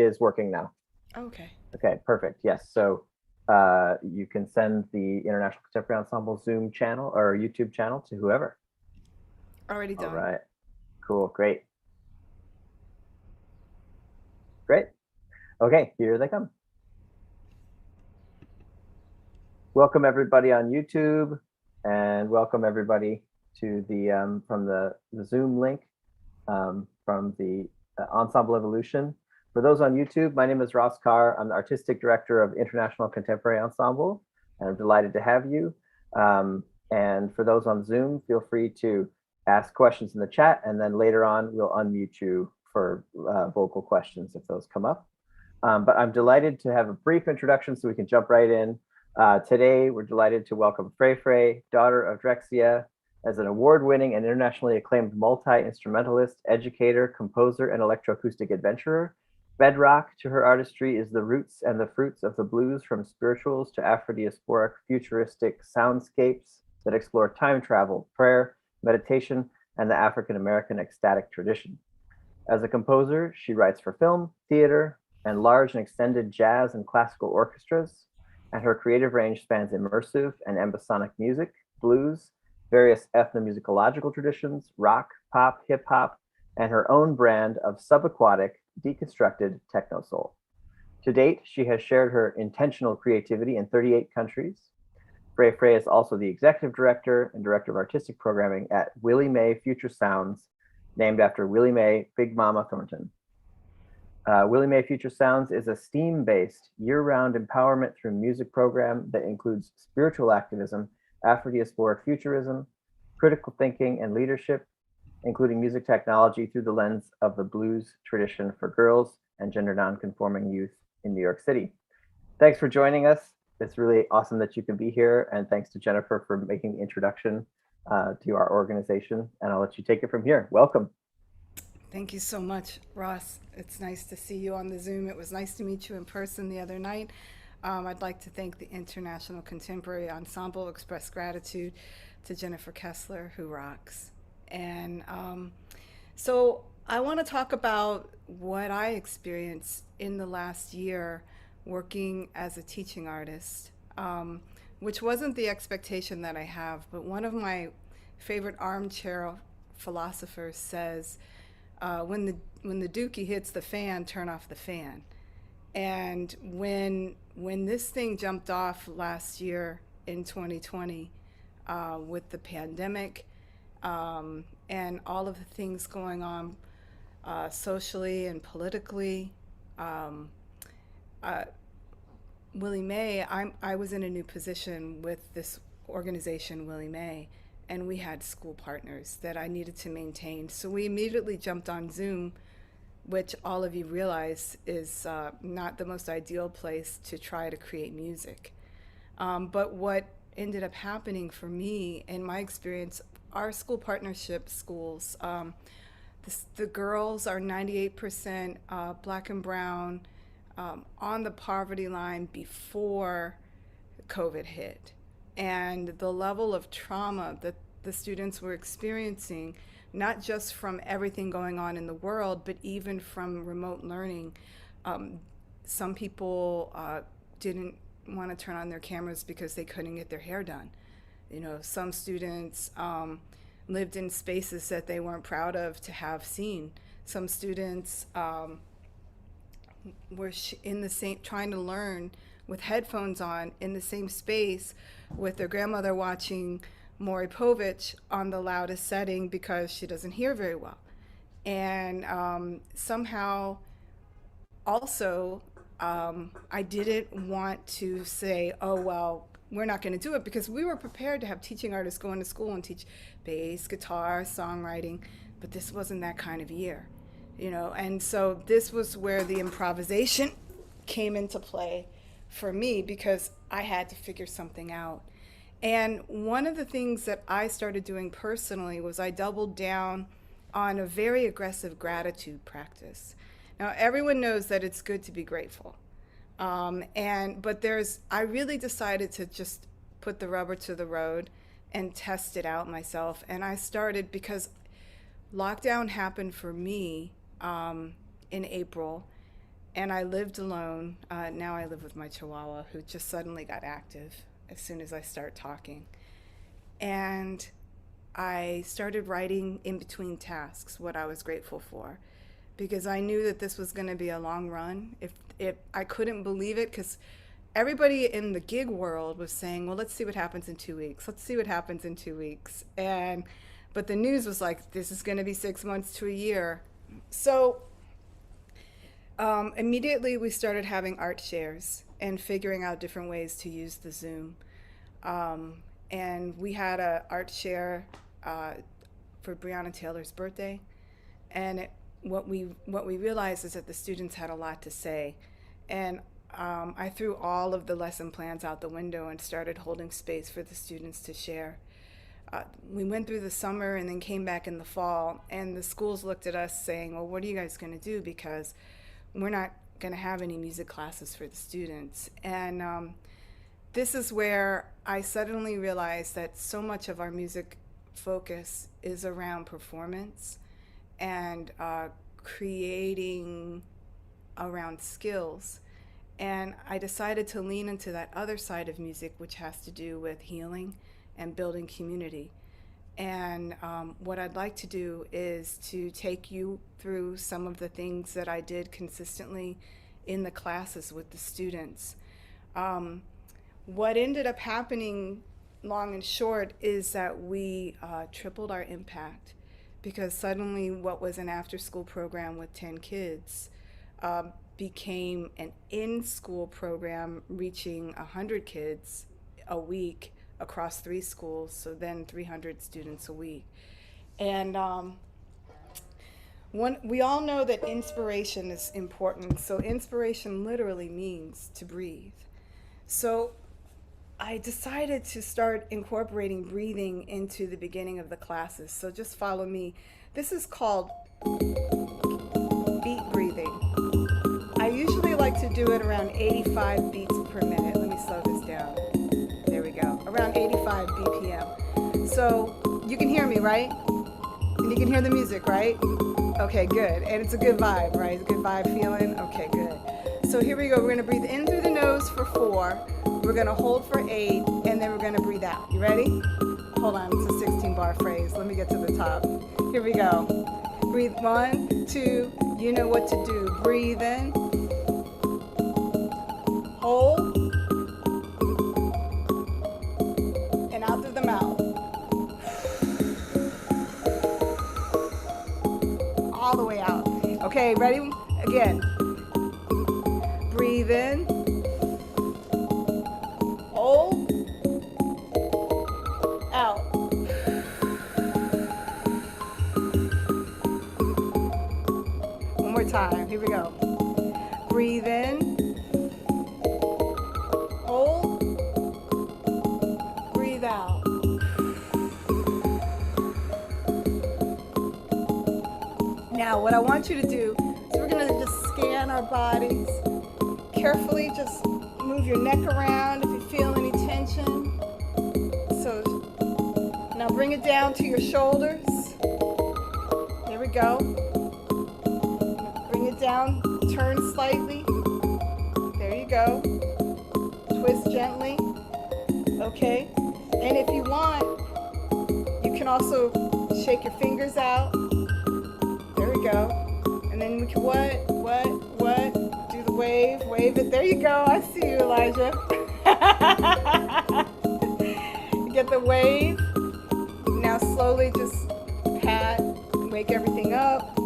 is working now. Okay. Okay, perfect. Yes. So you can send the International Contemporary Ensemble Zoom channel or YouTube channel to whoever. Already All done. right. Cool. Great. Great. Okay, here they come. Welcome everybody on YouTube, and welcome everybody to the from the Zoom link from the Ensemble Evolution. For those on YouTube, my name is Ross Carr. I'm the Artistic Director of International Contemporary Ensemble, and I'm delighted to have you. And for those on Zoom, feel free to ask questions in the chat, and then later on, we'll unmute you for vocal questions if those come up. But I'm delighted to have a brief introduction so we can jump right in. Today, we're delighted to welcome LaFrae, daughter of Drexia, as an award-winning and internationally acclaimed multi-instrumentalist, educator, composer, and electroacoustic adventurer. Bedrock to her artistry is the roots and the fruits of the blues, from spirituals to Afro-diasporic futuristic soundscapes that explore time travel, prayer, meditation, and the African-American ecstatic tradition. As a composer, she writes for film, theater, and large and extended jazz and classical orchestras, and her creative range spans immersive and ambisonic music, blues, various ethnomusicological traditions, rock, pop, hip hop, and her own brand of subaquatic, deconstructed techno soul. To date, she has shared her intentional creativity in 38 countries. LaFrae is also the executive director and director of artistic programming at Willie Mae Future Sounds, named after Willie Mae Big Mama Thornton. Willie Mae Future Sounds is a STEAM-based, year-round empowerment through music program that includes spiritual activism, Afro-diasporic futurism, critical thinking, and leadership, including music technology through the lens of the blues tradition for girls and gender nonconforming youth in New York City. Thanks for joining us. It's really awesome that you can be here, and thanks to Jennifer for making the introduction to our organization, and I'll let you take it from here. Welcome. Thank you so much, Ross. It's nice to see you on the Zoom. It was nice to meet you in person the other night. I'd like to thank the International Contemporary Ensemble, express gratitude to Jennifer Kessler, who rocks. And so I want to talk about what I experienced in the last year working as a teaching artist, which wasn't the expectation that I have, but one of my favorite armchair philosophers says, when the dookie hits the fan, turn off the fan. And when this thing jumped off last year in 2020, with the pandemic, and all of the things going on socially and politically, um, uh, Willie Mae, I was in a new position with this organization, Willie Mae, and we had school partners that I needed to maintain. So we immediately jumped on Zoom, which all of you realize is not the most ideal place to try to create music. But what ended up happening for me, in my experience, our school partnership schools, the girls are 98% black and brown, on the poverty line before COVID hit. And the level of trauma that the students were experiencing, not just from everything going on in the world, but even from remote learning. Um, some people didn't want to turn on their cameras because they couldn't get their hair done. You know, some students lived in spaces that they weren't proud of to have seen. Some students were in the same, trying to learn with headphones on in the same space with their grandmother watching Maury Povich on the loudest setting because she doesn't hear very well. And somehow also, I didn't want to say, oh, well, we're not going to do it, because we were prepared to have teaching artists go into school and teach bass, guitar, songwriting, but this wasn't that kind of year, you know. And so this was where the improvisation came into play for me, because I had to figure something out. And one of the things that I started doing personally was I doubled down on a very aggressive gratitude practice. Now, everyone knows that it's good to be grateful. But I really decided to just put the rubber to the road and test it out myself. And I started because lockdown happened for me in April, and I lived alone. Now I live with my Chihuahua, who just suddenly got active as soon as I start talking. And I started writing in between tasks what I was grateful for, because I knew that this was going to be a long run. If I couldn't believe it, because everybody in the gig world was saying, well, let's see what happens in 2 weeks. Let's see what happens in 2 weeks. But the news was like, this is going to be 6 months to a year. So immediately we started having art shares and figuring out different ways to use the Zoom. And we had a art share for Breonna Taylor's birthday. And what we realized is that the students had a lot to say. And I threw all of the lesson plans out the window and started holding space for the students to share. We went through the summer and then came back in the fall, and the schools looked at us saying, well, what are you guys going to do? Because we're not going to have any music classes for the students. And this is where I suddenly realized that so much of our music focus is around performance and creating around skills. And I decided to lean into that other side of music, which has to do with healing and building community. And what I'd like to do is to take you through some of the things that I did consistently in the classes with the students. What ended up happening, long and short, is that we tripled our impact, because suddenly what was an after-school program with 10 kids became an in-school program reaching 100 kids a week across 3 schools, so then 300 students a week. And we all know that inspiration is important. So inspiration literally means to breathe. So I decided to start incorporating breathing into the beginning of the classes. So just follow me. This is called beat breathing. I usually like to do it around 85 beats per minute. Let me slow this down. There we go. Around 85 BPM. So you can hear me, right? And you can hear the music, right? Okay, good. And it's a good vibe, right? It's a good vibe feeling? Okay, good. So here we go. We're going to breathe in through the nose for 4. We're going to hold for 8, and then we're going to breathe out. You ready? Hold on. It's a 16-bar phrase. Let me get to the top. Here we go. Breathe 1, 2. You know what to do. Breathe in. Hold. And out through the mouth. All the way out. Okay, ready? Again. Breathe in. Hold. Out. One more time. Here we go. Breathe in. Hold. Breathe out. Now, what I want you to do is we're going to just scan our bodies. Carefully just move your neck around if you feel any tension. So now bring it down to your shoulders. Here we go. Bring it down, turn slightly. There you go. Twist gently. Okay. And if you want, you can also shake your fingers out. There we go. And then we can what? Do the wave it. There you go. I see you, Elijah. Get the wave. Now slowly just pat, wake everything up.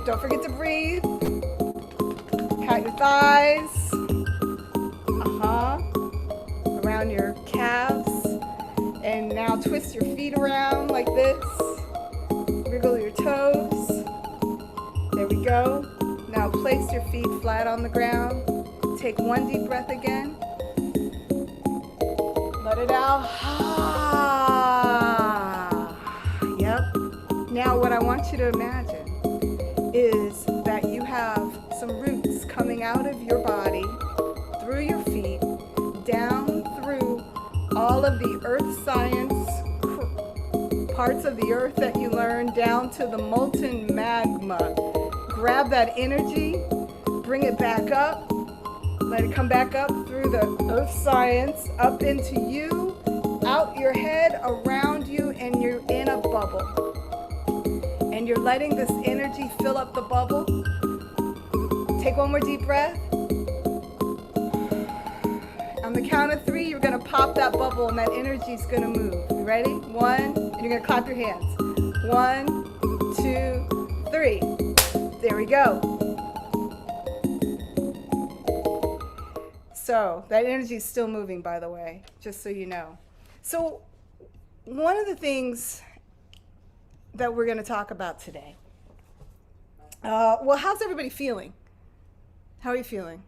Don't forget to breathe. Pat your thighs. Around your calves. And now twist your feet around like this. Wriggle your toes. There we go. Now place your feet flat on the ground. Take one deep breath again. Let it out. Yep. Now what I want you to imagine is that you have some roots coming out of your body, through your feet, down through all of the earth science parts of the earth that you learned, down to the molten magma grab that energy, bring it back up, let it come back up through the earth science, up into you, out your head, around you, and you're in a bubble. And you're letting this energy fill up the bubble. Take one more deep breath. On the count of 3, you're going to pop that bubble and that energy is going to move. You ready? 1, and you're going to clap your hands. 1, 2, 3. There we go. So that energy is still moving, by the way, just so you know. So one of the things that we're going to talk about today. Well, how's everybody feeling? How are you feeling?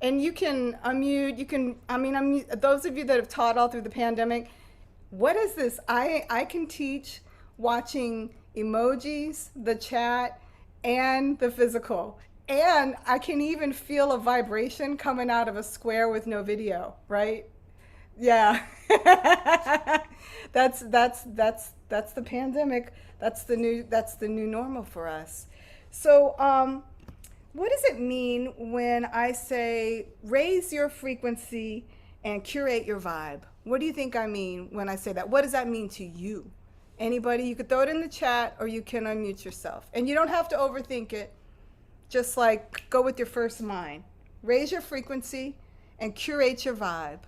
And you can unmute, unmute, those of you that have taught all through the pandemic, what is this? I can teach watching emojis, the chat, and the physical. And I can even feel a vibration coming out of a square with no video, right? Yeah. That's the pandemic. That's the new normal for us. So, what does it mean when I say raise your frequency and curate your vibe? What do you think I mean when I say that? What does that mean to you? Anybody? You could throw it in the chat or you can unmute yourself. And you don't have to overthink it. Just like go with your first mind. Raise your frequency and curate your vibe.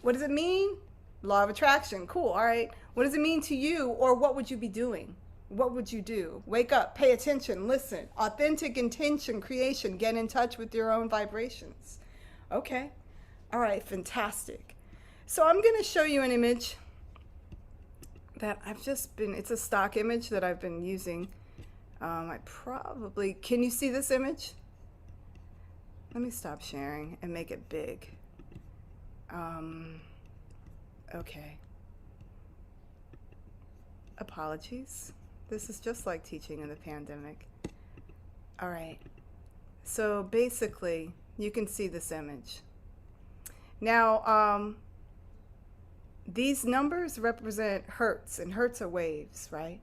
What does it mean? Law of attraction. Cool. All right. What does it mean to you, or what would you be doing? What would you do? Wake up, pay attention, listen. Authentic intention creation. Get in touch with your own vibrations. Okay. All right. Fantastic. So I'm going to show you an image that it's a stock image that I've been using. Can you see this image? Let me stop sharing and make it big. Okay. Apologies. This is just like teaching in the pandemic. All right. So basically, you can see this image. Now, these numbers represent hertz, and hertz are waves, right?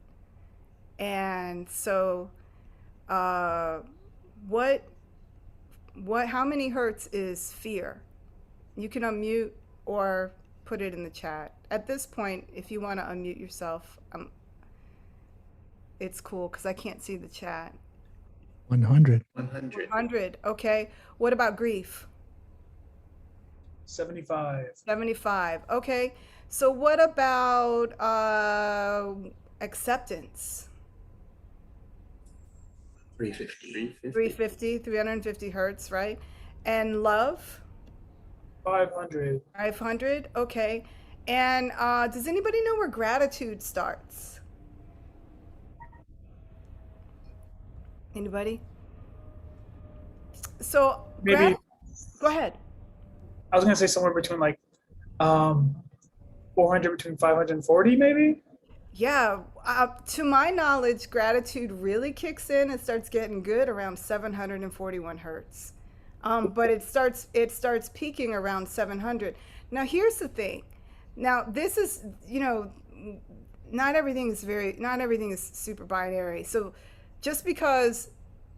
And so, how many hertz is fear? You can unmute or put it in the chat. At this point, if you want to unmute yourself, it's cool because I can't see the chat. 100. 100. Okay. What about grief? 75. 75. Okay. So what about acceptance? 350 hertz, right? And love? 500. 500. Okay. And does anybody know where gratitude starts? Anybody? So Maybe. Go ahead. I was gonna say somewhere between 400, between 540 maybe. Yeah, to my knowledge, gratitude really kicks in and starts getting good around 741 hertz. But it starts peaking around 700. Now here's the thing. Now this is, not everything is super binary. So just because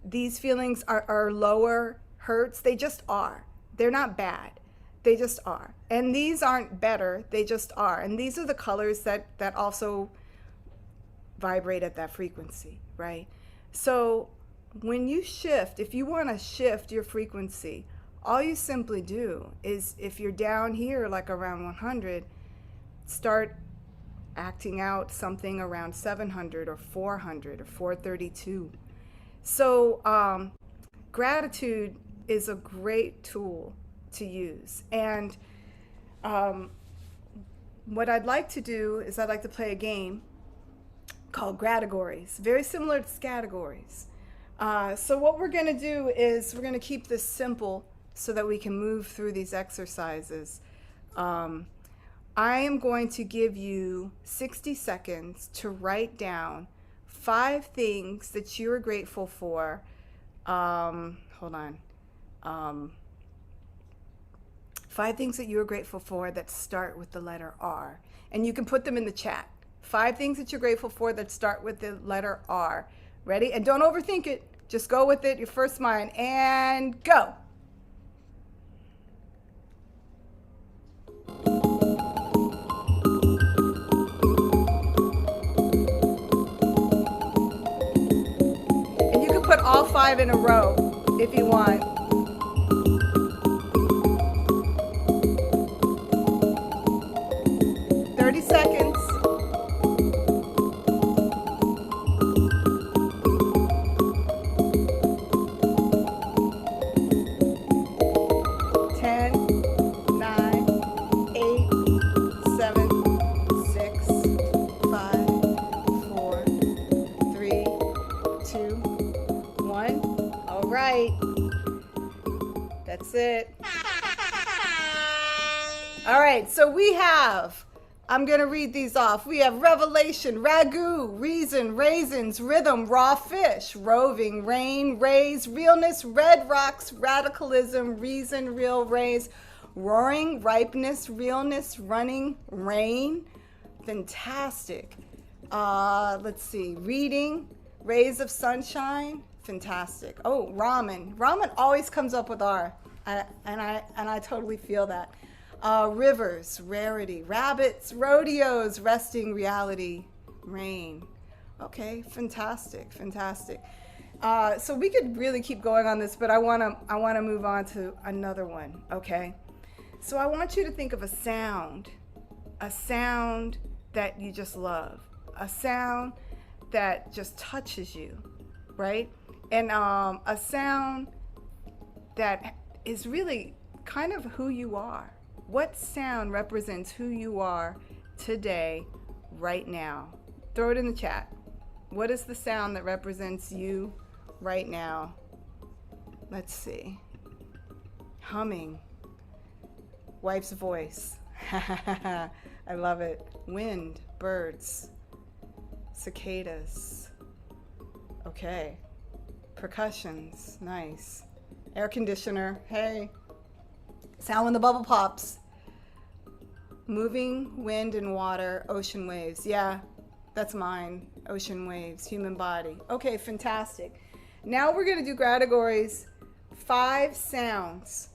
these feelings are lower hertz, they just are. They're not bad. They just are. And these aren't better, they just are. And these are the colors that also vibrate at that frequency, right? So when you shift, if you want to shift your frequency, all you simply do is, if you're down here like around 100, start acting out something around 700 or 400 or 432. So gratitude is a great tool to use. And what I'd like to do is I'd like to play a game called Gratagories, very similar to Scatagories. So what we're going to do is we're going to keep this simple so that we can move through these exercises. I am going to give you 60 seconds to write down 5 things that you are grateful for. Hold on. 5 things that you are grateful for that start with the letter R. And you can put them in the chat. 5 things that you're grateful for that start with the letter R. Ready? And don't overthink it. Just go with it, your first mind, and go. And you can put all 5 in a row if you want. Seconds. That's it. All right, so we have, I'm going to read these off. We have revelation, ragu, reason, raisins, rhythm, raw fish, roving, rain, raise, realness, red rocks, radicalism, reason, real, raise, roaring, ripeness, realness, running, rain. Fantastic. Let's see, reading, rays of sunshine. Fantastic. Oh, ramen. Ramen always comes up with R. And I totally feel that. Rivers, rarity, rabbits, rodeos, resting, reality, rain. Okay, fantastic, fantastic. So we could really keep going on this, but I wanna move on to another one. Okay, so I want you to think of a sound that you just love, a sound that just touches you, right? And a sound that is really kind of who you are. What sound represents who you are today, right now? Throw it in the chat. What is the sound that represents you right now? Let's see. Humming. Wife's voice. I love it. Wind, birds, cicadas. Okay. Percussions, nice. Air conditioner, hey. Sound when the bubble pops. Moving, wind and water, ocean waves. Yeah, that's mine. Ocean waves, human body. Okay, fantastic. Now we're gonna do categories. 5 sounds,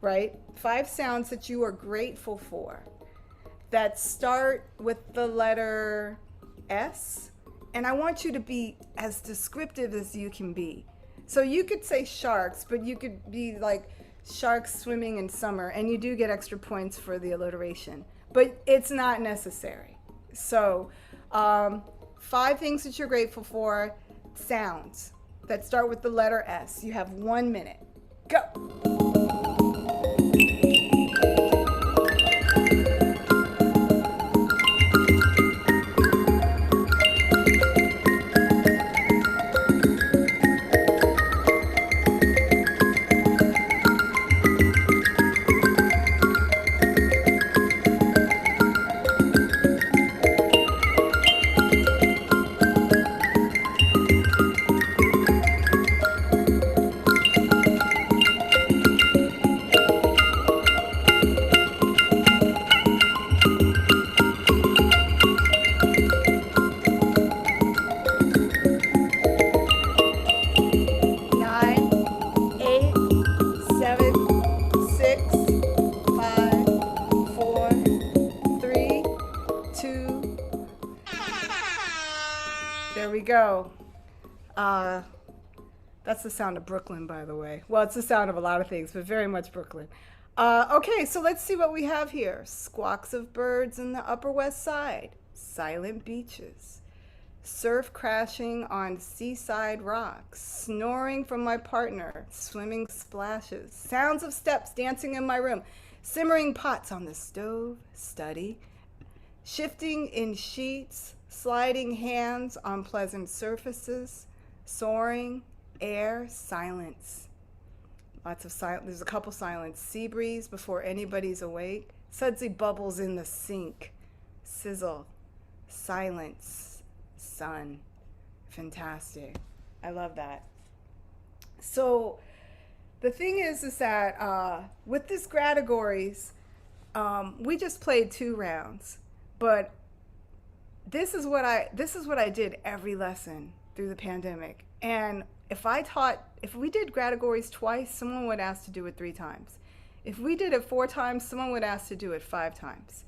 right? 5 sounds that you are grateful for that start with the letter S. And I want you to be as descriptive as you can be. So you could say sharks, but you could be like sharks swimming in summer, and you do get extra points for the alliteration, but it's not necessary. So 5 things that you're grateful for, sounds that start with the letter S. You have 1 minute. Go. Go. That's the sound of Brooklyn, by the way. Well, it's the sound of a lot of things, but very much Brooklyn. Okay, so let's see what we have here. Squawks of birds in the Upper West Side. Silent beaches. Surf crashing on seaside rocks. Snoring from my partner. Swimming splashes. Sounds of steps dancing in my room. Simmering pots on the stove. Study. Shifting in sheets. Sliding hands on pleasant surfaces, soaring, air, silence. Lots of silence. There's a couple silence. Sea breeze before anybody's awake. Sudsy bubbles in the sink. Sizzle, silence, sun. Fantastic. I love that. So the thing is that with this categories, we just played 2 rounds, but this is what I did every lesson. through the pandemic. And if we did categories twice, someone would ask to do it 3 times. If we did it 4 times, someone would ask to do it 5 times.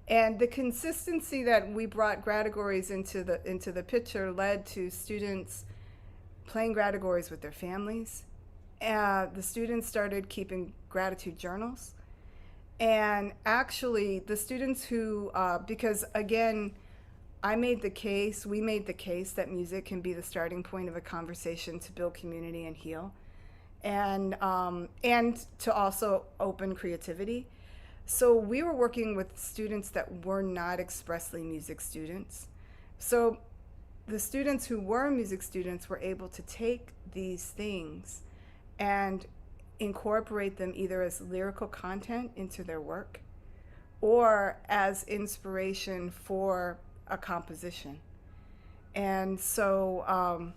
And the consistency that we brought categories into the picture led to students playing categories with their families. The students started keeping gratitude journals. And actually, the students who, because again, we made the case that music can be the starting point of a conversation to build community and heal, and to also open creativity. So we were working with students that were not expressly music students. So the students who were music students were able to take these things and incorporate them either as lyrical content into their work or as inspiration for a composition. And so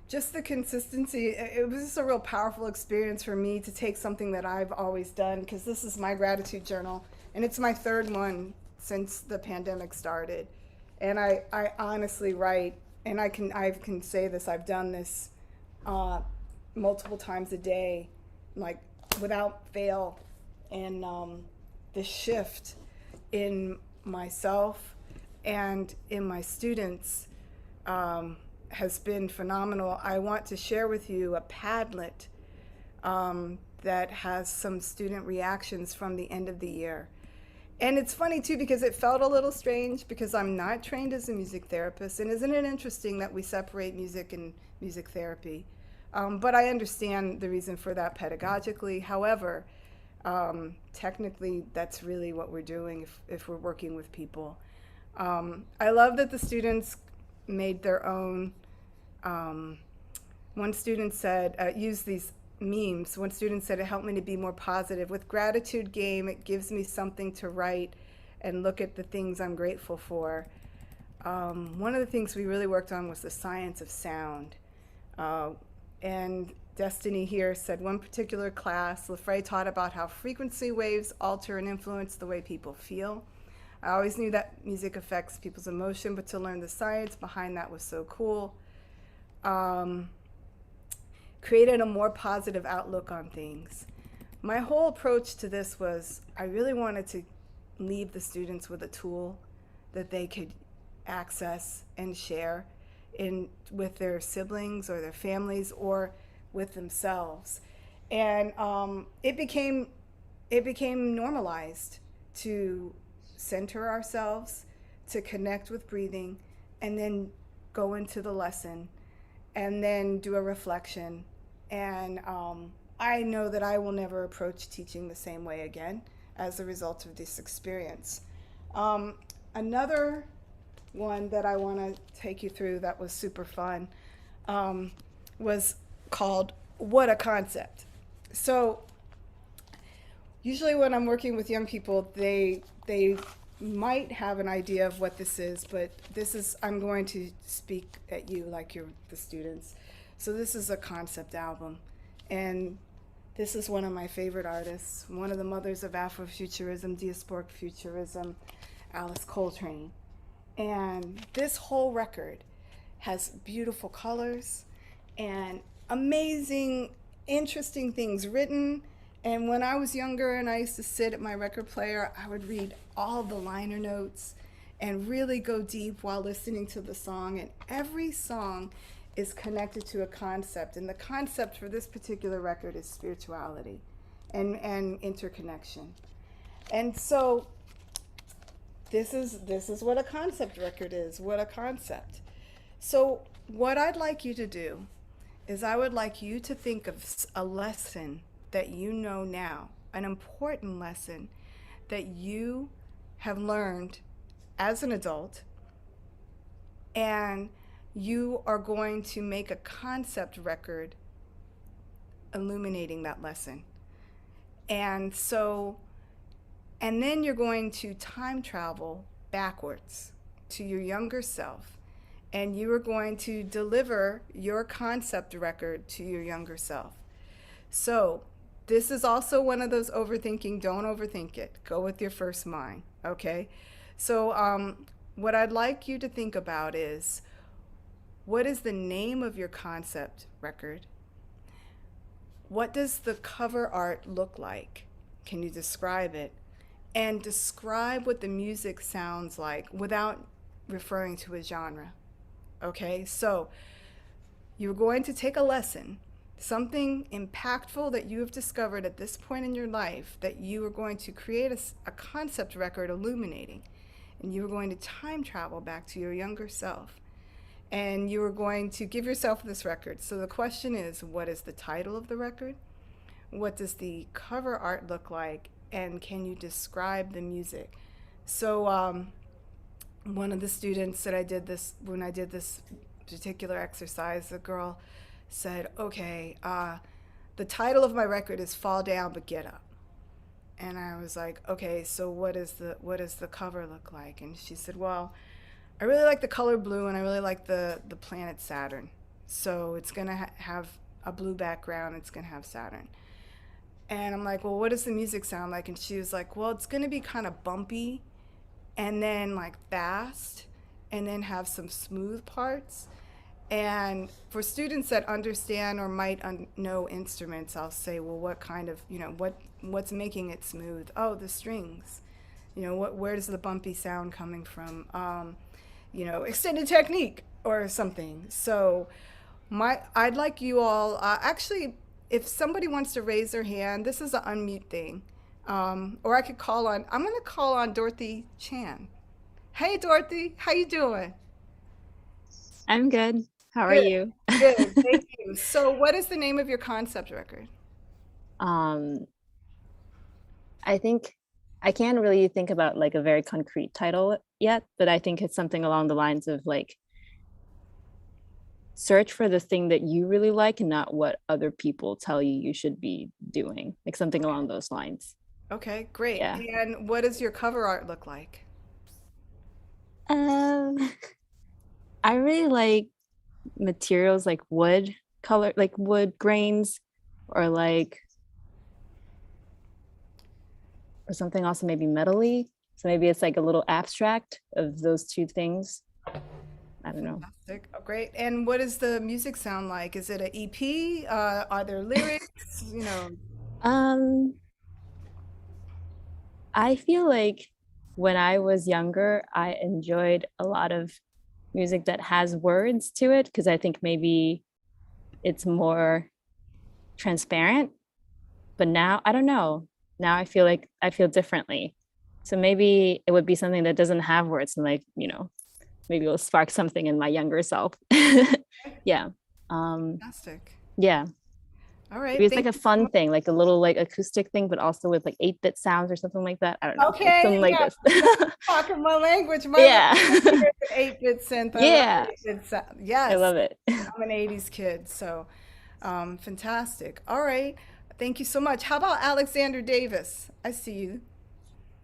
just the consistency, it was just a real powerful experience for me to take something that I've always done, because this is my gratitude journal, and it's my 3rd one since the pandemic started. And I honestly write, and I can say this, I've done this multiple times a day, like without fail. And the shift in myself and in my students has been phenomenal. I want to share with you a Padlet that has some student reactions from the end of the year. And it's funny too, because it felt a little strange, because I'm not trained as a music therapist. And isn't it interesting that we separate music and music therapy? But I understand the reason for that pedagogically. However, technically, that's really what we're doing if we're working with people. I love that the students made their own. One student said, use these memes. One student said, it helped me to be more positive. With gratitude game, it gives me something to write and look at the things I'm grateful for. One of the things we really worked on was the science of sound. And Destiny here said, one particular class, LaFrae taught about how frequency waves alter and influence the way people feel. I always knew that music affects people's emotion, but to learn the science behind that was so cool. Created a more positive outlook on things. My whole approach to this was, I really wanted to leave the students with a tool that they could access and share with their siblings or their families or with themselves. And it became normalized to center ourselves, to connect with breathing, and then go into the lesson, and then do a reflection. And I know that I will never approach teaching the same way again as a result of this experience. Another one that I want to take you through that was super fun was called What a Concept. So usually when I'm working with young people, they might have an idea of what this is, but I'm going to speak at you like you're the students. So this is a concept album, and this is one of my favorite artists, one of the mothers of Afrofuturism, diasporic futurism, Alice Coltrane. And this whole record has beautiful colors and amazing, interesting things written. And when I was younger and I used to sit at my record player, I would read all the liner notes and really go deep while listening to the song. And every song is connected to a concept. And the concept for this particular record is spirituality and interconnection. And so this is what a concept record is, what a concept. So what I'd like you to do is I would like you to think of a lesson that you know now, an important lesson that you have learned as an adult, and you are going to make a concept record illuminating that lesson. And then you're going to time travel backwards to your younger self, and you are going to deliver your concept record to your younger self. So this is also one of those overthinking, don't overthink it. Go with your first mind, okay? So what I'd like you to think about is, What is the name of your concept record? What does the cover art look like? Can you describe it? And describe what the music sounds like without referring to a genre. Okay, so you're going to take a lesson, something impactful that you have discovered at this point in your life that you are going to create a concept record illuminating. And you are going to time travel back to your younger self. And you are going to give yourself this record. So the question is, what is the title of the record? What does the cover art look like? And can you describe the music? So one of the students that I did this, when I did this particular exercise, the girl said, okay, the title of my record is Fall Down But Get Up. And I was like, okay, so what does the cover look like? And she said, well, I really like the color blue and I really like the planet Saturn. So it's going to have a blue background. It's going to have Saturn. And I'm like, well, what does the music sound like? And she was like, well, it's going to be kind of bumpy and then like fast and then have some smooth parts. And for students that understand or might know instruments, I'll say, well, what kind of, what's making it smooth? Oh, the strings. Where does the bumpy sound coming from? Extended technique or something. So I'd like you all, actually, if somebody wants to raise their hand, this is an unmute thing. Or I could I'm going to call on Dorothy Chan. Hey, Dorothy, how you doing? I'm good. How are Good. you? Good, thank you. So what is the name of your concept record? I think I can't really think about like a very concrete title yet, but I think it's something along the lines of like search for the thing that you really like and not what other people tell you should be doing, like something along those lines. Okay, great. Yeah. And what does your cover art look like? Um, I really like materials like wood color, like wood grains, or something also maybe metally. So maybe it's like a little abstract of those two things. I don't know. Fantastic. Oh, great. And what does the music sound like? Is it an EP? Are there lyrics? Um, I feel like when I was younger, I enjoyed a lot of music that has words to it because I think maybe it's more transparent. But now, I don't know. Now I feel like I feel differently. So maybe it would be something that doesn't have words and maybe it'll spark something in my younger self. Yeah. Fantastic. Yeah. All right. Maybe it's like Thank a you so fun much. thing, like a little like acoustic thing, but also with like 8-bit sounds or something like that. I don't know. Like Okay, something like yeah, this. talking my language. My Yeah. language is 8-bit synth. I love Yeah. 8-bit sound. I Yes, love it. I'm an 80s kid, so fantastic. All right. Thank you so much. How about Alexander Davis? I see you.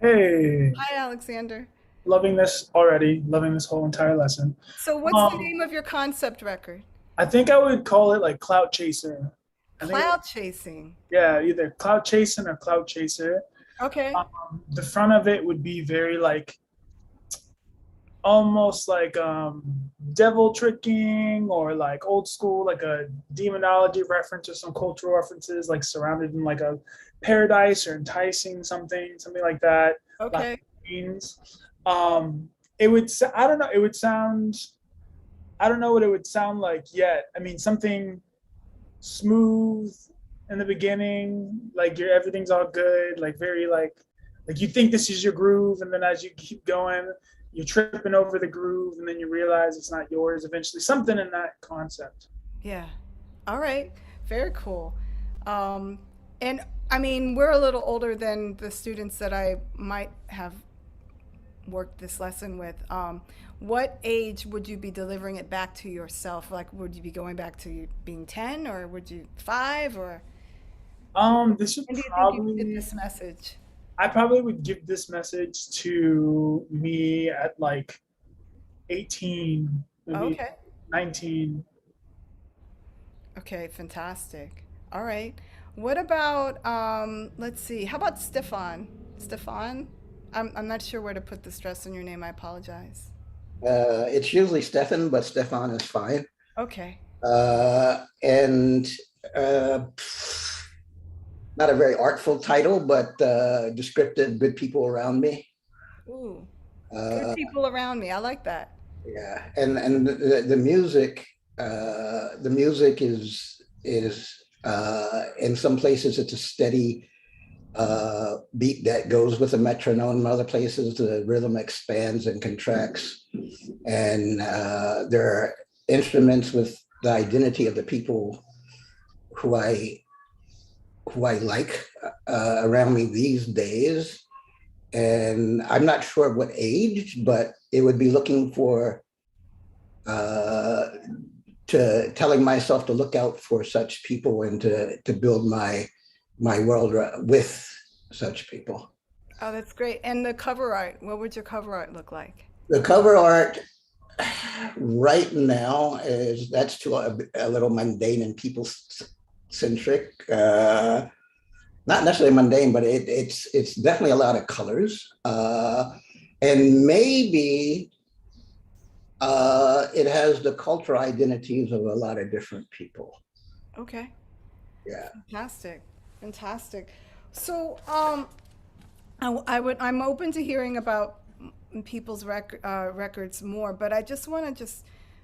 Hey, Hi, Alexander. loving this already, loving this whole entire lesson. So what's the Um, name of your concept record? I think I would call it like cloud chaser. I think, Cloud chasing. yeah, either cloud chasing or cloud chaser. Okay. The front of it would be very like almost like devil tricking or like old school, like a demonology reference or some cultural references, like surrounded in like a paradise or enticing something like that. Okay. Means. It would. I don't know. It would sound. I don't know what it would sound like yet. I mean, something smooth in the beginning, like everything's all good, like very like you think this is your groove, and then as you keep going, you're tripping over the groove, and then you realize it's not yours eventually. Something in that concept. Yeah. All right. Very cool. Um, and I mean, we're a little older than the students that I might have worked this lesson with. What age would you be delivering it back to yourself? Like, would you be going back to being 10 or would you 5 or This would when do you think you get probably. this message? I probably would give this message to me at like 18, maybe Okay. 19. Okay, fantastic. All right. What about let's see. How about Stefan? Stefan? I'm not sure where to put the stress on your name. I apologize. It's usually Stefan, but Stefan is fine. Okay. And not a very artful title, but descriptive, good people around me. Ooh, good Uh, people around me. I like that. yeah, and the music is in some places it's a steady beat that goes with a metronome. In other places, the rhythm expands and contracts, and there are instruments with the identity of the people who I like around me these days. And I'm not sure what age, but it would be looking for uh, to telling myself to look out for such people and to build my world with such people. Oh, that's great. And the cover art, what would your cover art look like? The cover art right now is that's too a little mundane and people centric. Not necessarily mundane, but it's definitely a lot of colors, and maybe it has the cultural identities of a lot of different people. Okay. Yeah. Fantastic. Fantastic. So, I'm open to hearing about people's records more, but I just want to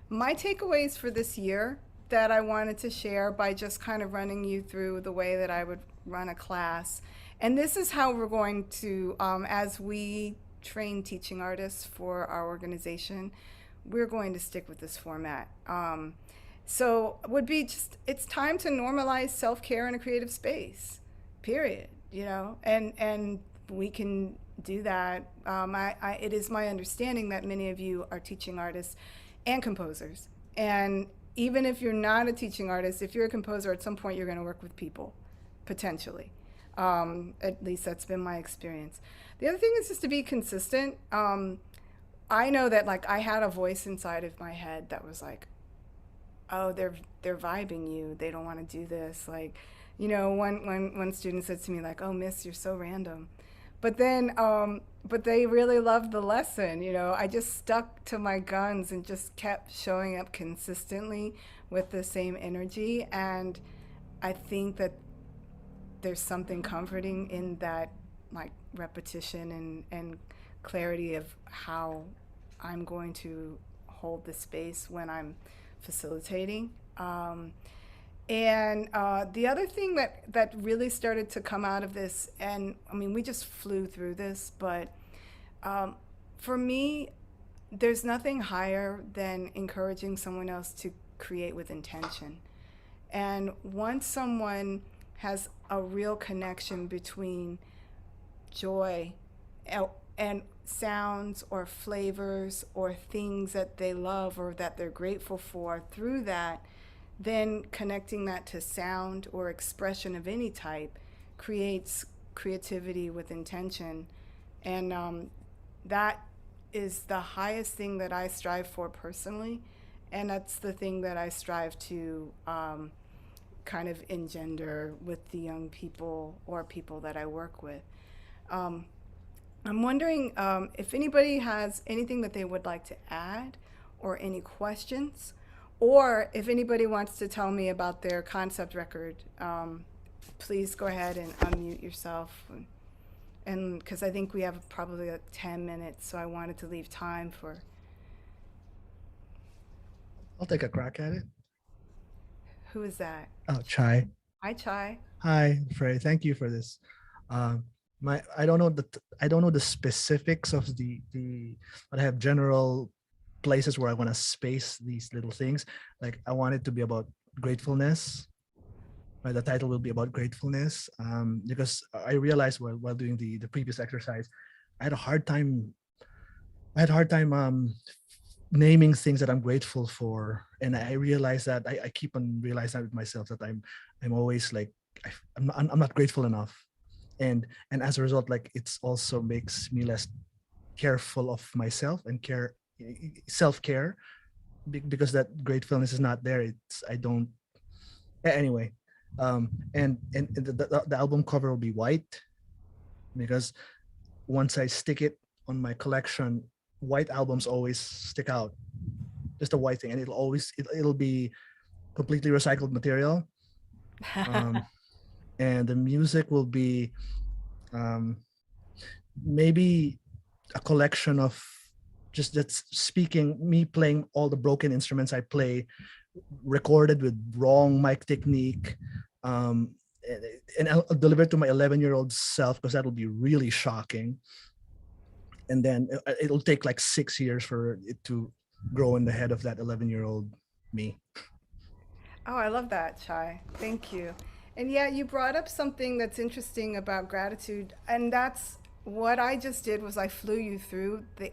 my takeaways for this year that I wanted to share by just kind of running you through the way that I would run a class. And this is how we're going to, as we train teaching artists for our organization, we're going to stick with this format. So would be just, it's time to normalize self-care in a creative space, period, you know, and we can do that. It is my understanding that many of you are teaching artists and composers. And even if you're not a teaching artist, if you're a composer, at some point you're going to work with people, potentially. At least that's been my experience. The other thing is just to be consistent. I know that like I had a voice inside of my head that was like, oh, they're vibing you. They don't want to do this. Like, you know, one student said to me like, oh, miss, you're so random. But then, but they really loved the lesson. You know, I just stuck to my guns and just kept showing up consistently with the same energy. And I think that there's something comforting in that, like repetition and clarity of how I'm going to hold the space when I'm facilitating. And the other thing that really started to come out of this, and I mean, we just flew through this, but for me, there's nothing higher than encouraging someone else to create with intention. And once someone has a real connection between joy and sounds or flavors or things that they love or that they're grateful for through that, then connecting that to sound or expression of any type creates creativity with intention. And that is the highest thing that I strive for personally. And that's the thing that I strive to kind of engender with the young people or people that I work with. I'm wondering if anybody has anything that they would like to add or any questions, or if anybody wants to tell me about their concept record, please go ahead and unmute yourself. And because I think we have probably like 10 minutes, so I wanted to leave time for. I'll take a crack at it. Who is that? Oh, Chai. Hi, Chai. Hi, Frey. Thank you for this. I don't know the specifics of but I have general places where I want to space these little things. Like I want it to be about gratefulness. Right, the title will be about gratefulness, because I realized while doing the previous exercise, I had a hard time. Naming things that I'm grateful for, and I realize that I keep on realizing with myself that I'm always like I'm not grateful enough, and as a result, like it's also makes me less careful of myself and self-care, because that gratefulness is not there. I don't anyway. And the album cover will be white, because once I stick it on my collection, white albums always stick out. just a white thing, and it'll be completely recycled material. And the music will be maybe a collection of just that's speaking, me playing all the broken instruments I play, recorded with wrong mic technique, and I'll deliver it to my 11-year-old self, because that'll be really shocking. And then it'll take like 6 years for it to grow in the head of that 11-year-old me. Oh, I love that, Chai. Thank you. And yeah, you brought up something that's interesting about gratitude, and that's what I just did was I flew you through the